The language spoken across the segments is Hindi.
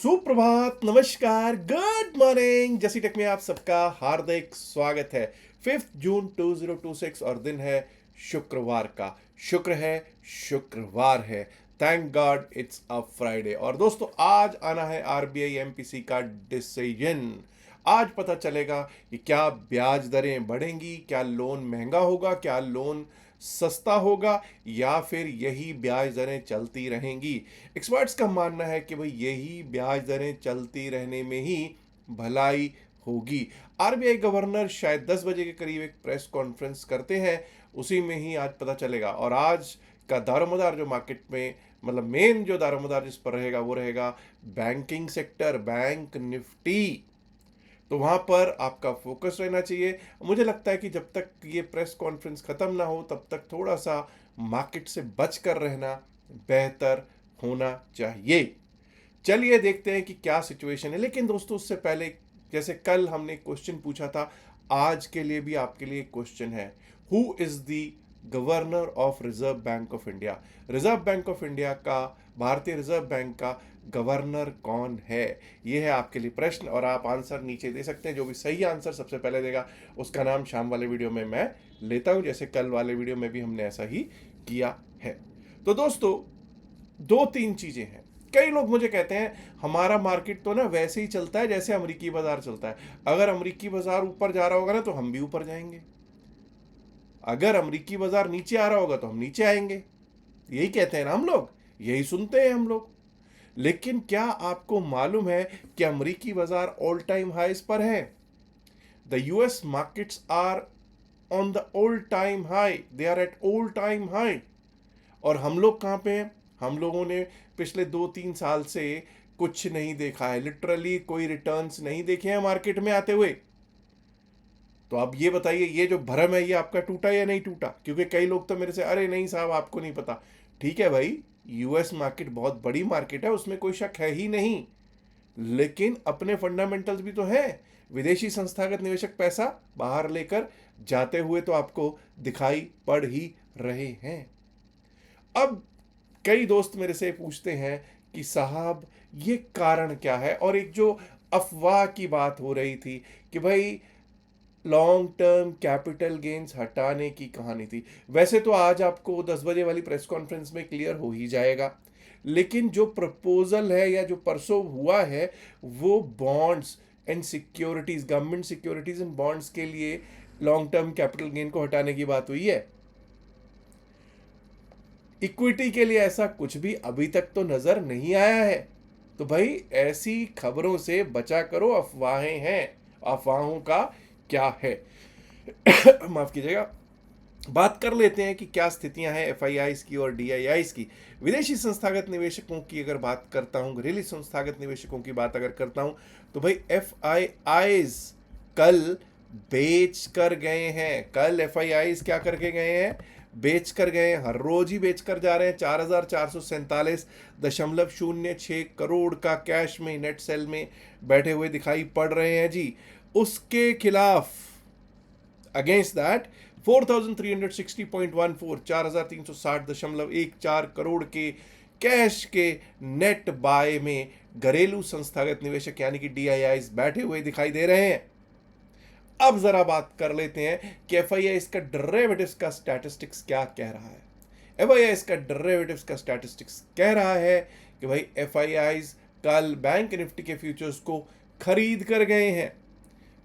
सुप्रभात, नमस्कार, गुड मॉर्निंग। जैसी टेक में आप सबका हार्दिक स्वागत है। 5 जून 2026 और दिन है शुक्रवार का। शुक्र है, शुक्रवार है। Thank God it's a Friday. और दोस्तों, आज आना है आरबीआई एमपीसी का डिसीजन। आज पता चलेगा कि क्या ब्याज दरें बढ़ेंगी, क्या लोन महंगा होगा, क्या लोन सस्ता होगा, या फिर यही ब्याज दरें चलती रहेंगी। एक्सपर्ट्स का मानना है कि भाई यही ब्याज दरें चलती रहने में ही भलाई होगी। आरबीआई गवर्नर शायद 10 बजे के करीब एक प्रेस कॉन्फ्रेंस करते हैं, उसी में ही आज पता चलेगा। और आज का दारोमदार जो मार्केट में, मतलब मेन जो दारोमदार जिस पर रहेगा वो रहेगा बैंकिंग सेक्टर, बैंक निफ्टी। तो वहां पर आपका फोकस रहना चाहिए। मुझे लगता है कि जब तक ये प्रेस कॉन्फ्रेंस खत्म ना हो तब तक थोड़ा सा मार्केट से बच कर रहना बेहतर होना चाहिए। चलिए देखते हैं कि क्या सिचुएशन है। लेकिन दोस्तों, उससे पहले, जैसे कल हमने क्वेश्चन पूछा था, आज के लिए भी आपके लिए क्वेश्चन है। Who is the governor of reserve bank of India? Reserve bank of India का, भारतीय रिजर्व बैंक का गवर्नर कौन है? ये है आपके लिए प्रश्न, और आप आंसर नीचे दे सकते हैं। जो भी सही आंसर सबसे पहले देगा उसका नाम शाम वाले वीडियो में मैं लेता हूं, जैसे कल वाले वीडियो में भी हमने ऐसा ही किया है। तो दोस्तों, दो तीन चीजें हैं। कई लोग मुझे कहते हैं हमारा मार्केट तो ना वैसे ही चलता है जैसे अमेरिकी बाजार चलता है। अगर अमेरिकी बाजार ऊपर जा रहा होगा ना तो हम भी ऊपर जाएंगे, अगर अमेरिकी बाजार नीचे आ रहा होगा तो हम नीचे आएंगे। यही कहते हैं ना हम लोग, यही सुनते हैं हम लोग। लेकिन क्या आपको मालूम है कि अमेरिकी बाजार ऑल टाइम हाइस पर है? The US markets are on the all time high, they are at all time high. और हम लोग कहाँ पे हैं? हम लोगों ने पिछले 2-3 साल से कुछ नहीं देखा है, लिटरली कोई रिटर्न्स नहीं देखे हैं मार्केट में आते हुए। तो अब ये बताइए, ये जो भरम है ये आपका टूटा या नहीं टूटा? क्योंकि कई लोग तो मेरे से, अरे नहीं साहब आपको नहीं पता। ठीक है भाई, यूएस मार्केट बहुत बड़ी मार्केट है, उसमें कोई शक है ही नहीं। लेकिन अपने फंडामेंटल्स भी तो हैं। विदेशी संस्थागत निवेशक पैसा बाहर लेकर जाते हुए तो आपको दिखाई पड़ ही रहे हैं। अब कई दोस्त मेरे से पूछते हैं कि साहब ये कारण क्या है? और एक जो अफवाह की बात हो रही थी कि भाई लॉन्ग टर्म कैपिटल गेन्स हटाने की कहानी थी। वैसे तो आज आपको 10 बजे वाली प्रेस कॉन्फ्रेंस में क्लियर हो ही जाएगा। लेकिन जो प्रपोजल है या जो परसों हुआ है वो bonds and securities, government securities and bonds के लिए लॉन्ग टर्म कैपिटल गेन को हटाने की बात हुई है। इक्विटी के लिए ऐसा कुछ भी अभी तक तो नजर नहीं आया है। तो भाई ऐसी खबरों से बचा करो, अफवाहें हैं। अफवाहों का क्या है? माफ कीजिएगा। बात कर लेते हैं कि क्या स्थितियां हैं एफआईआईज की और डीआईआईज की। विदेशी संस्थागत निवेशकों की अगर बात करता हूं, घरेलू संस्थागत निवेशकों की बात अगर करता हूं, तो भाई एफआईआईज कल बेच कर गए हैं। कल एफआईआईज क्या करके गए हैं? बेच कर गए हैं। हर रोज ही बेच कर जा रहे हैं। 4,447.06 करोड़ का कैश में, नेट सेल में बैठे हुए दिखाई पड़ रहे हैं जी। उसके खिलाफ, अगेंस्ट दैट, 4,360.14, 4,360.14 करोड़ के कैश के नेट बाय में घरेलू संस्थागत निवेशक यानी कि डीआईआईज बैठे हुए दिखाई दे रहे हैं। अब जरा बात कर लेते हैं कि एफआईआई इसका डेरिवेटिव्स का स्टैटिस्टिक्स क्या कह रहा है। एफआईआई इसका डेरिवेटिव्स का स्टैटिस्टिक्स कह रहा है कि भाई एफआईआईज कल बैंक निफ्टी के फ्यूचर्स को खरीद कर गए हैं,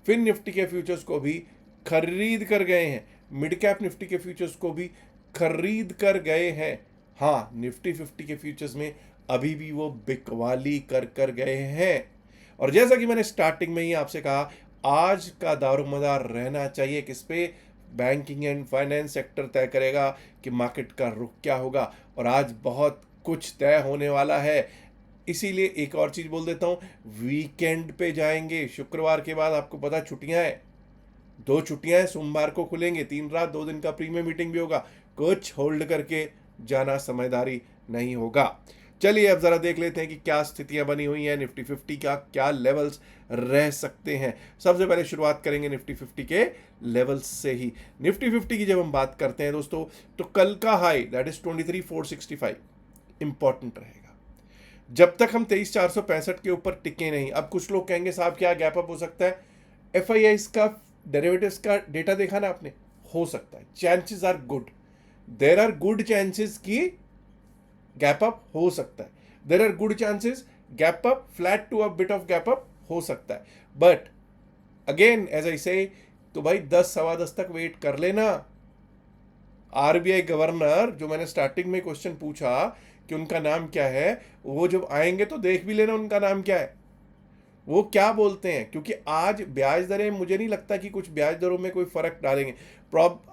फिन निफ्टी के फ्यूचर्स को भी खरीद कर गए हैं, मिड कैप निफ्टी के फ्यूचर्स को भी खरीद कर गए हैं। हाँ, निफ्टी 50 के फ्यूचर्स में अभी भी वो बिकवाली कर कर गए हैं। और जैसा कि मैंने स्टार्टिंग में ही आपसे कहा, आज का दारोमदार रहना चाहिए किस पे? बैंकिंग एंड फाइनेंस सेक्टर तय करेगा कि मार्केट का रुख क्या होगा। और आज बहुत कुछ तय होने वाला है। इसीलिए एक और चीज बोल देता हूं, वीकेंड पे जाएंगे। शुक्रवार के बाद आपको पता छुट्टियां हैं, 2 छुट्टियां हैं। सोमवार को खुलेंगे, 3 रात 2 दिन का प्रीमियम मीटिंग भी होगा। कुछ होल्ड करके जाना समझदारी नहीं होगा। चलिए अब जरा देख लेते हैं कि क्या स्थितियां बनी हुई हैं, निफ्टी 50 का क्या लेवल्स रह सकते हैं। सबसे पहले शुरुआत करेंगे निफ्टी 50 के लेवल्स से ही। निफ्टी 50 की जब हम बात करते हैं दोस्तों, तो कल का हाई दैट इज 23,465 इंपॉर्टेंट रहेगा। जब तक हम 23,465 के ऊपर टिके नहीं। अब कुछ लोग कहेंगे साहब क्या गैप अप हो सकता है, एफआईआई का डेरिवेटिव्स का डेटा देखा ना आपने, हो सकता है, chances are good, there are good chances की गैप अप हो सकता है, there are good chances gap up flat to a bit of gap up हो सकता है। बट अगेन एज आई से, तो भाई 10 सवा 10 तक वेट कर लेना। आरबीआई गवर्नर जो मैंने स्टार्टिंग में क्वेश्चन पूछा कि उनका नाम क्या है, वो जब आएंगे तो देख भी लेना उनका नाम क्या है, वो क्या बोलते हैं। क्योंकि आज ब्याज दरें, मुझे नहीं लगता कि कुछ ब्याज दरों में कोई फर्क डालेंगे।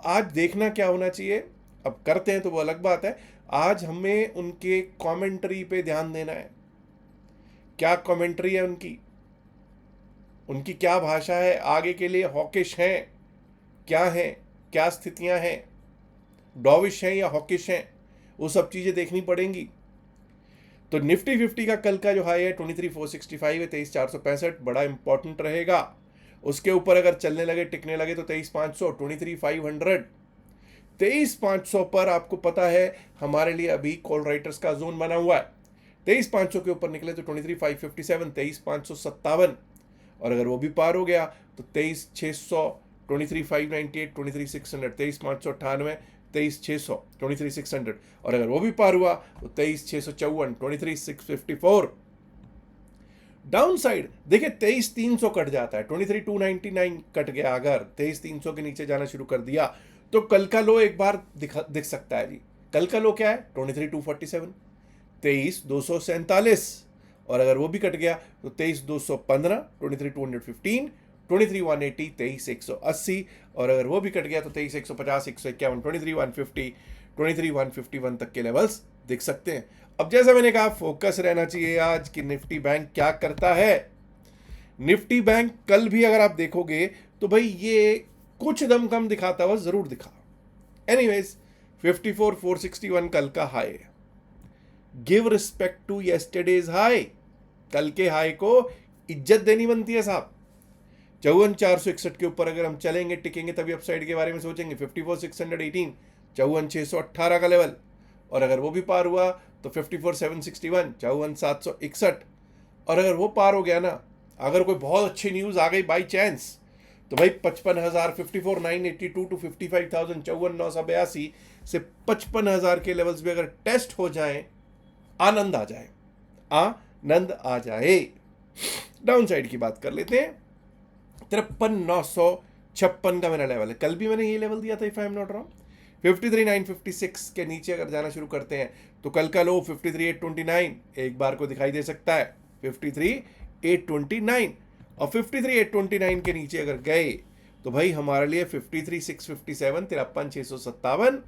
आज देखना क्या होना चाहिए, अब करते हैं तो वो अलग बात है। आज हमें उनके कमेंट्री पे ध्यान देना है, क्या कमेंट्री है उनकी, उनकी क्या भाषा है, आगे के लिए हॉकिश हैं क्या है, क्या स्थितियां हैं, डॉविश हैं या हॉकिश हैं, वो सब चीजें देखनी पड़ेंगी। तो निफ्टी 50 का कल का जो हाई है 23,465 है, 23,465 बड़ा इंपॉर्टेंट रहेगा। उसके ऊपर अगर चलने लगे, टिकने लगे तो 23,500, 23,500, 23,500 पर आपको पता है हमारे लिए अभी कॉल राइटर्स का जोन बना हुआ है। 23,500 के ऊपर निकले तो 23,557, 23,557, और अगर वो भी पार हो गया तो 23,600, 23,598, 23,600, 23,598, 23,600, 23,600, और अगर वो भी पार हुआ तो 23,654, 23,654। डाउन साइड देखिए 23,300 कट जाता है, 23,299 कट गया, अगर 23,300 के नीचे जाना शुरू कर दिया तो कल का लो एक बार दिख सकता है जी। कल का लो क्या है 23,247, 23,247, और अगर वो भी कट गया तो 23,215, 23,215, 23,180, 23,180, और अगर वो भी कट गया तो 23,150, 151, 23,150, 23,151 तक के लेवल्स दिख सकते हैं। अब जैसा मैंने कहा फोकस रहना चाहिए आज कि निफ्टी बैंक क्या करता है। निफ्टी बैंक कल भी अगर आप देखोगे तो भाई ये कुछ दम कम दिखाता हुआ जरूर दिखा। एनीवेज 54,461 कल का हाई है। Give respect to yesterday's high, कल के हाई को इज्जत देनी बनती है साहब। 54,461 के ऊपर अगर हम चलेंगे टिकेंगे तभी अपसाइड के बारे में सोचेंगे। 54,618, 54,618 का लेवल, और अगर वो भी पार हुआ तो 54,761, 54,761, और अगर वो पार हो गया ना, अगर कोई बहुत अच्छी न्यूज आ गई बाई चांस, तो भाई 55,000, 54,982 टू 55,000, 54,982 से 55,000 के लेवल्स भी अगर टेस्ट हो जाए, आनंद आ जाए, आनंद आ जाए। डाउन साइड की बात कर लेते हैं। 53,956 का मेरा लेवल है, कल भी मैंने ये लेवल दिया था if I am not wrong. 53,956 के नीचे अगर जाना शुरू करते हैं तो कल का लो 53,829 एक बार को दिखाई दे सकता है, 53,829, और 53,829 के नीचे अगर गए तो भाई हमारे लिए 53,657, 53,657,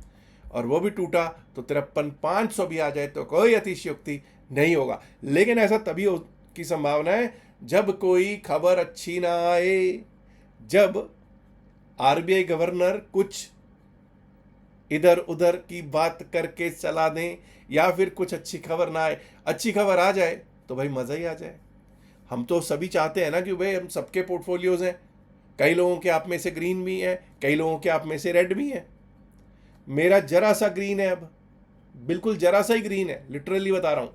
और वो भी टूटा तो 53,500 भी आ जाए तो कोई अतिशयोक्ति नहीं होगा। लेकिन ऐसा तभी की संभावना है जब कोई खबर अच्छी ना आए, जब आरबीआई गवर्नर कुछ इधर उधर की बात करके चला दें, या फिर कुछ अच्छी खबर ना आए। अच्छी खबर आ जाए तो भाई मज़ा ही आ जाए। हम तो सभी चाहते हैं ना कि भाई हम सबके पोर्टफोलियोज हैं, कई लोगों के आप में से ग्रीन भी हैं, कई लोगों के आप में से रेड भी हैं। मेरा जरा सा ग्रीन है, अब बिल्कुल जरा सा ही ग्रीन है, लिटरली बता रहा हूँ,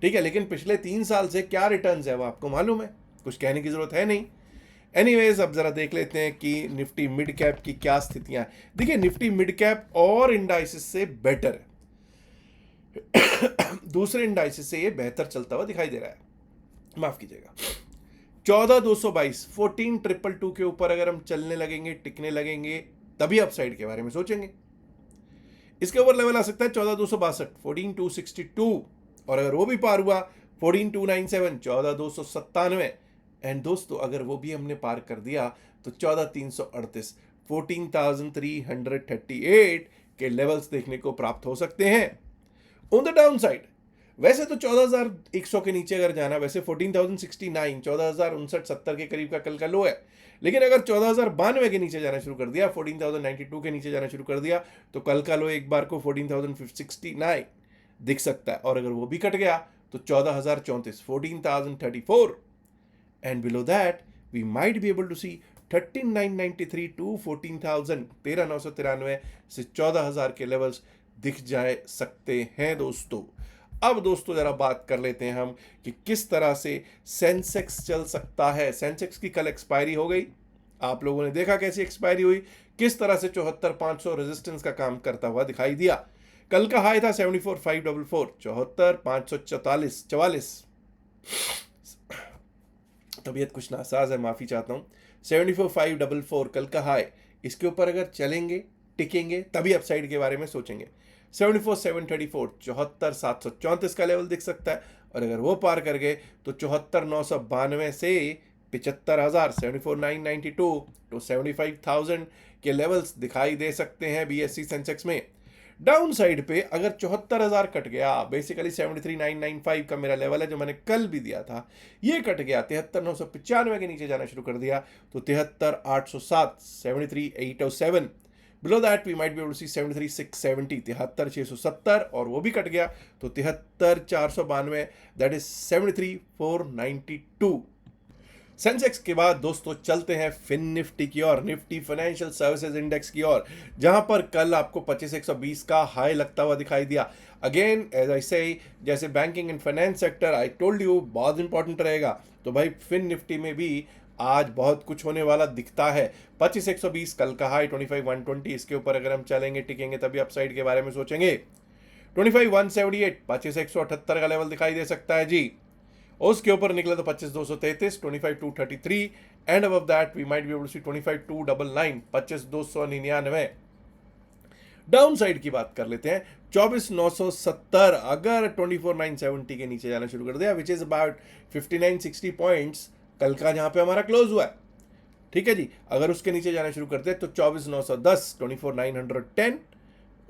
ठीक है। लेकिन पिछले 3 साल से क्या रिटर्न्स है वो आपको मालूम है, कुछ कहने की जरूरत है नहीं। एनीवेज अब जरा देख लेते हैं कि निफ्टी मिड कैप की क्या स्थितियां हैं। देखिए निफ्टी मिड कैप और इंडाइसिस से बेटर है दूसरे इंडाइसिस से ये बेहतर चलता हुआ दिखाई दे रहा है, माफ कीजिएगा। 14,222, 14,222 के ऊपर अगर हम चलने लगेंगे, टिकने लगेंगे, तभी अपसाइड के बारे में सोचेंगे। इसके ऊपर लेवल आ सकता है 14,262, 14,262, और अगर वो भी पार हुआ 14,297, 14,297, एंड दोस्तों अगर वो भी हमने पार कर दिया तो 14,338, 14,338 के लेवल्स देखने को प्राप्त हो सकते हैं। ऑन द डाउन साइड वैसे तो 14,100 के नीचे अगर जाना, वैसे 14,069, 14,069-70 के करीब का कल का लो है, लेकिन अगर 14,092 के नीचे जाना शुरू कर दिया, 14,092 के नीचे जाना शुरू कर दिया, तो कल का लो एक बार को 14,069 दिख सकता है, और अगर वो भी कट गया तो 14,034, 14,034, and below that we might be able to see 13,993 to 14,000, 13,993 से 14,000 के लेवल्स दिख जाए सकते हैं दोस्तों। अब दोस्तों जरा बात कर लेते हैं हम कि किस तरह से सेंसेक्स चल सकता है। सेंसेक्स की कल एक्सपायरी हो गई, आप लोगों ने देखा कैसी एक्सपायरी हुई, किस तरह से 74,500 रेजिस्टेंस का काम करता हुआ दिखाई दिया। कल का हाई था 74,544, 74,544। तबीयत कुछ नासाज है, माफी चाहता हूँ। 74,544 कल का हाई, इसके ऊपर अगर चलेंगे टिकेंगे तभी अपसाइड के बारे में सोचेंगे। 74,734, 74,734 का लेवल दिख सकता है, और अगर वो पार कर गए तो 74,992 से 75,000, 74,992 टू 75,000 के लेवल्स दिखाई दे सकते हैं बीएससी सेंसेक्स में। डाउन साइड पे अगर 74,000 कट गया, बेसिकली 73,995 का मेरा लेवल है जो मैंने कल भी दिया था, ये कट गया, 73,995 के नीचे जाना शुरू कर दिया तो 73,807, 73,807। Below that we might be able to see 73,670, 73,670, और वो भी कट गया तो 73,492, दैट इज 73,492। सेंसेक्स के बाद दोस्तों चलते हैं फिन निफ्टी की ओर, निफ्टी फाइनेंशियल सर्विसेज इंडेक्स की ओर, जहां पर कल आपको 25,120 का हाई लगता हुआ दिखाई दिया। अगेन एज आई से, जैसे banking and finance sector I told you बहुत इंपॉर्टेंट रहेगा, तो भाई फिन निफ्टी में भी आज बहुत कुछ होने वाला दिखता है। 25,120 कल का हाई, 25,120, इसके ऊपर अगर हम चलेंगे टिकेंगे तभी अपसाइड के बारे में सोचेंगे। 25,178, 25,178 का लेवल दिखाई दे सकता है जी। उसके ऊपर निकले तो 25,233, 25,233, and above that we might be able to see 25,299, 25,299। Downside की बात कर लेते हैं, 24,970 अगर 24,970 के नीचे जाना शुरू कर दिया, विच इज अबाउट 59-60 पॉइंट्स कल का जहां पे हमारा क्लोज हुआ है, ठीक है जी। अगर उसके नीचे जाना शुरू करते हैं तो 24,910, 24,910,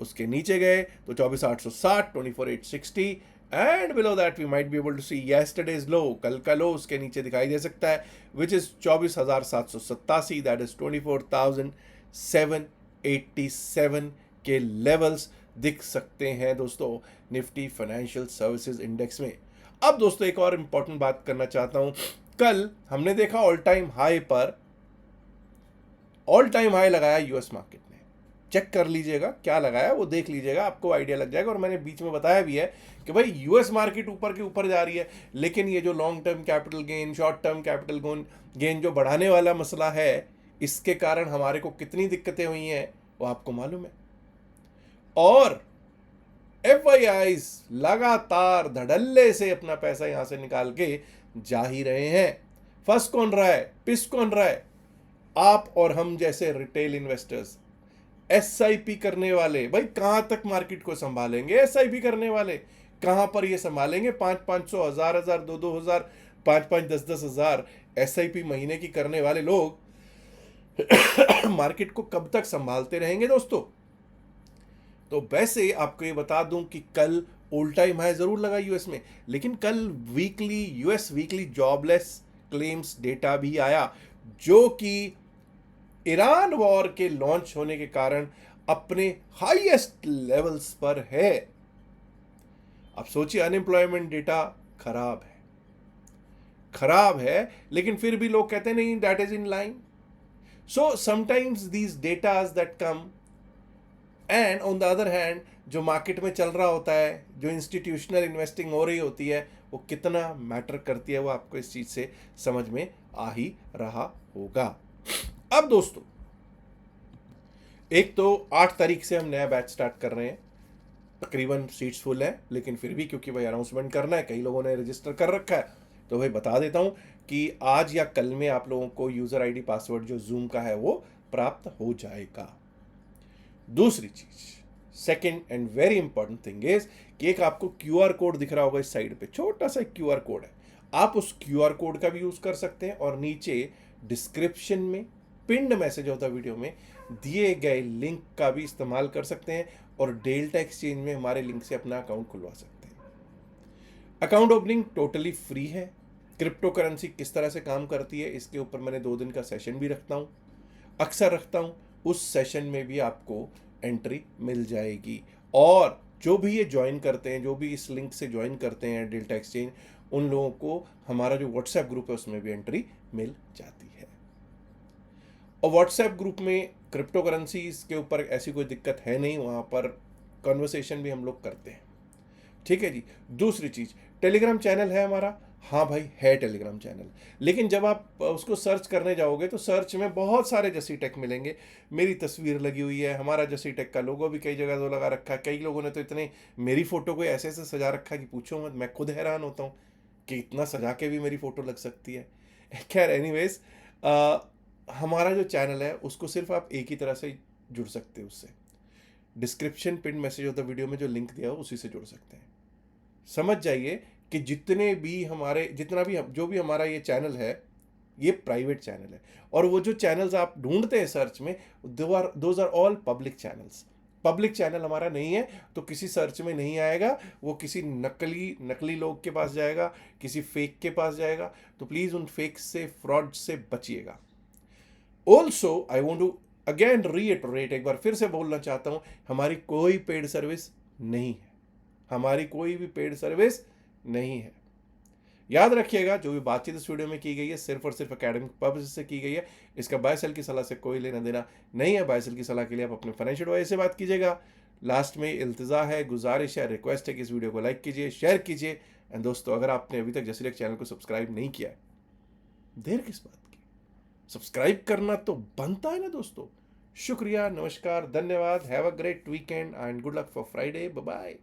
उसके नीचे गए तो 24,860, 24,860, and below that we might be able to see yesterday's low, कल का लो उसके नीचे दिखाई दे सकता है, विच इज 24,787, दैट इज 24,787 के लेवल्स दिख सकते हैं दोस्तों निफ्टी फाइनेंशियल सर्विसेज इंडेक्स में। अब दोस्तों एक और इंपॉर्टेंट बात करना चाहता हूं, कल हमने देखा ऑल टाइम हाई पर, ऑल टाइम हाई लगाया यूएस मार्केट ने, चेक कर लीजिएगा क्या लगाया वो देख लीजिएगा, आपको आइडिया लग जाएगा। और मैंने बीच में बताया भी है कि भाई यूएस मार्केट ऊपर के ऊपर जा रही है, लेकिन ये जो long term capital gain, short term capital gain जो बढ़ाने वाला मसला है, इसके कारण हमारे को कितनी दिक्कतें हुई हैं वो आपको मालूम है। और एफआईआईज लगातार धड़ल्ले से अपना पैसा यहां से निकाल के जा ही रहे हैं। फंस कौन रहा है, पिस कौन रहा है? आप और हम जैसे रिटेल इन्वेस्टर्स, एसआईपी करने वाले। भाई कहां तक मार्केट को संभालेंगे एसआईपी करने वाले, कहां पर ये संभालेंगे? 500-500, 1,000-1,000, 2,000, 5,500, 10,000 एसआईपी महीने की करने वाले लोग मार्केट को कब तक संभालते रहेंगे दोस्तों? तो वैसे आपको ये बता दूं कि कल ऑल टाइम हाई जरूर लगा यूएस में, लेकिन कल weekly US weekly jobless claims data भी आया, जो कि ईरान वॉर के लॉन्च होने के कारण अपने हाईएस्ट लेवल्स पर है। अब सोचिए, अनएम्प्लॉयमेंट डेटा खराब है, खराब है, लेकिन फिर भी लोग कहते नहीं that is in line. So sometimes these datas that come, and on the other hand जो मार्केट में चल रहा होता है, जो इंस्टीट्यूशनल इन्वेस्टिंग हो रही होती है, वो कितना मैटर करती है वो आपको इस चीज से समझ में आ ही रहा होगा। अब दोस्तों, एक तो 8 तारीख से हम नया बैच स्टार्ट कर रहे हैं, तकरीबन सीट्स फुल है, लेकिन फिर भी क्योंकि भाई अनाउंसमेंट करना है, कई लोगों ने रजिस्टर कर रखा है, तो भाई बता देता हूं कि आज या कल में आप लोगों को यूजर आईडी पासवर्ड जो जूम का है वो प्राप्त हो जाएगा। दूसरी चीज, second and very important thing is कि एक आपको क्यूआर कोड दिख रहा होगा इस साइड पे, छोटा सा क्यूआर कोड है, आप उस क्यूआर कोड का भी यूज कर सकते हैं, और नीचे डिस्क्रिप्शन में पिन्ड मैसेज होता वीडियो में दिए गए लिंक का भी इस्तेमाल कर सकते हैं, और डेल्टा एक्सचेंज में हमारे लिंक से अपना अकाउंट खुलवा सकते हैं। अकाउंट ओपनिंग टोटली फ्री है। क्रिप्टो करेंसी किस तरह से काम करती है इसके ऊपर मैंने 2 दिन का सेशन भी रखता हूं, अक्सर रखता हूं, उस सेशन में भी आपको एंट्री मिल जाएगी। और जो भी ये ज्वाइन करते हैं, जो भी इस लिंक से ज्वाइन करते हैं डेल्टा एक्सचेंज, उन लोगों को हमारा जो व्हाट्सएप ग्रुप है उसमें भी एंट्री मिल जाती है। और व्हाट्सएप ग्रुप में क्रिप्टो करेंसीज के ऊपर ऐसी कोई दिक्कत है नहीं, वहाँ पर कन्वर्सेशन भी हम लोग करते हैं। ठीक है जी। दूसरी चीज़, टेलीग्राम चैनल है हमारा। हाँ भाई, है टेलीग्राम चैनल। लेकिन जब आप उसको सर्च करने जाओगे तो सर्च में बहुत सारे जसी टेक मिलेंगे। मेरी तस्वीर लगी हुई है, हमारा जसी टेक का लोगो भी कई जगह तो लगा रखा है। कई लोगों ने तो इतने मेरी फ़ोटो को ऐसे ऐसे सजा रखा है कि पूछो मत, मैं खुद हैरान होता हूँ कि इतना सजा के भी मेरी फ़ोटो लग सकती है। खैर एनीवेज, हमारा जो चैनल है उसको सिर्फ आप एक ही तरह से जुड़ सकते हो उससे। Description pin message of the video में जो लिंक दिया हो उसी से जुड़ सकते हैं। समझ जाइए कि जितने भी हमारे जितना भी जो भी हमारा ये चैनल है, ये प्राइवेट चैनल है। और वो जो चैनल्स आप ढूंढते हैं सर्च में, those are all public channels. Public channel हमारा नहीं है तो किसी सर्च में नहीं आएगा, वो किसी नकली नकली लोग के पास जाएगा, किसी फेक के पास जाएगा। तो प्लीज़ उन फेक से, फ्रॉड से बचिएगा। Also I want to again reiterate, एक बार फिर से बोलना चाहता हूं, हमारी कोई पेड सर्विस नहीं है। हमारी कोई भी पेड सर्विस नहीं है। याद रखिएगा, जो भी बातचीत इस वीडियो में की गई है सिर्फ और सिर्फ एकेडमिक पर्पज से की गई है। इसका बाय सेल की सलाह से कोई लेना देना नहीं है। बाय सेल की सलाह के लिए आप अपने फाइनेंशियल एडवाइजर से बात कीजिएगा। लास्ट में इल्तिजा है, गुजारिश है, रिक्वेस्ट है कि इस वीडियो को लाइक कीजिए, शेयर कीजिए। एंड दोस्तों, अगर आपने अभी तक जसीटेक चैनल को सब्सक्राइब नहीं किया है, देर किस बात की, सब्सक्राइब करना तो बनता है ना दोस्तों। शुक्रिया, नमस्कार, धन्यवाद। Have a great weekend and good luck for Friday. Bye bye.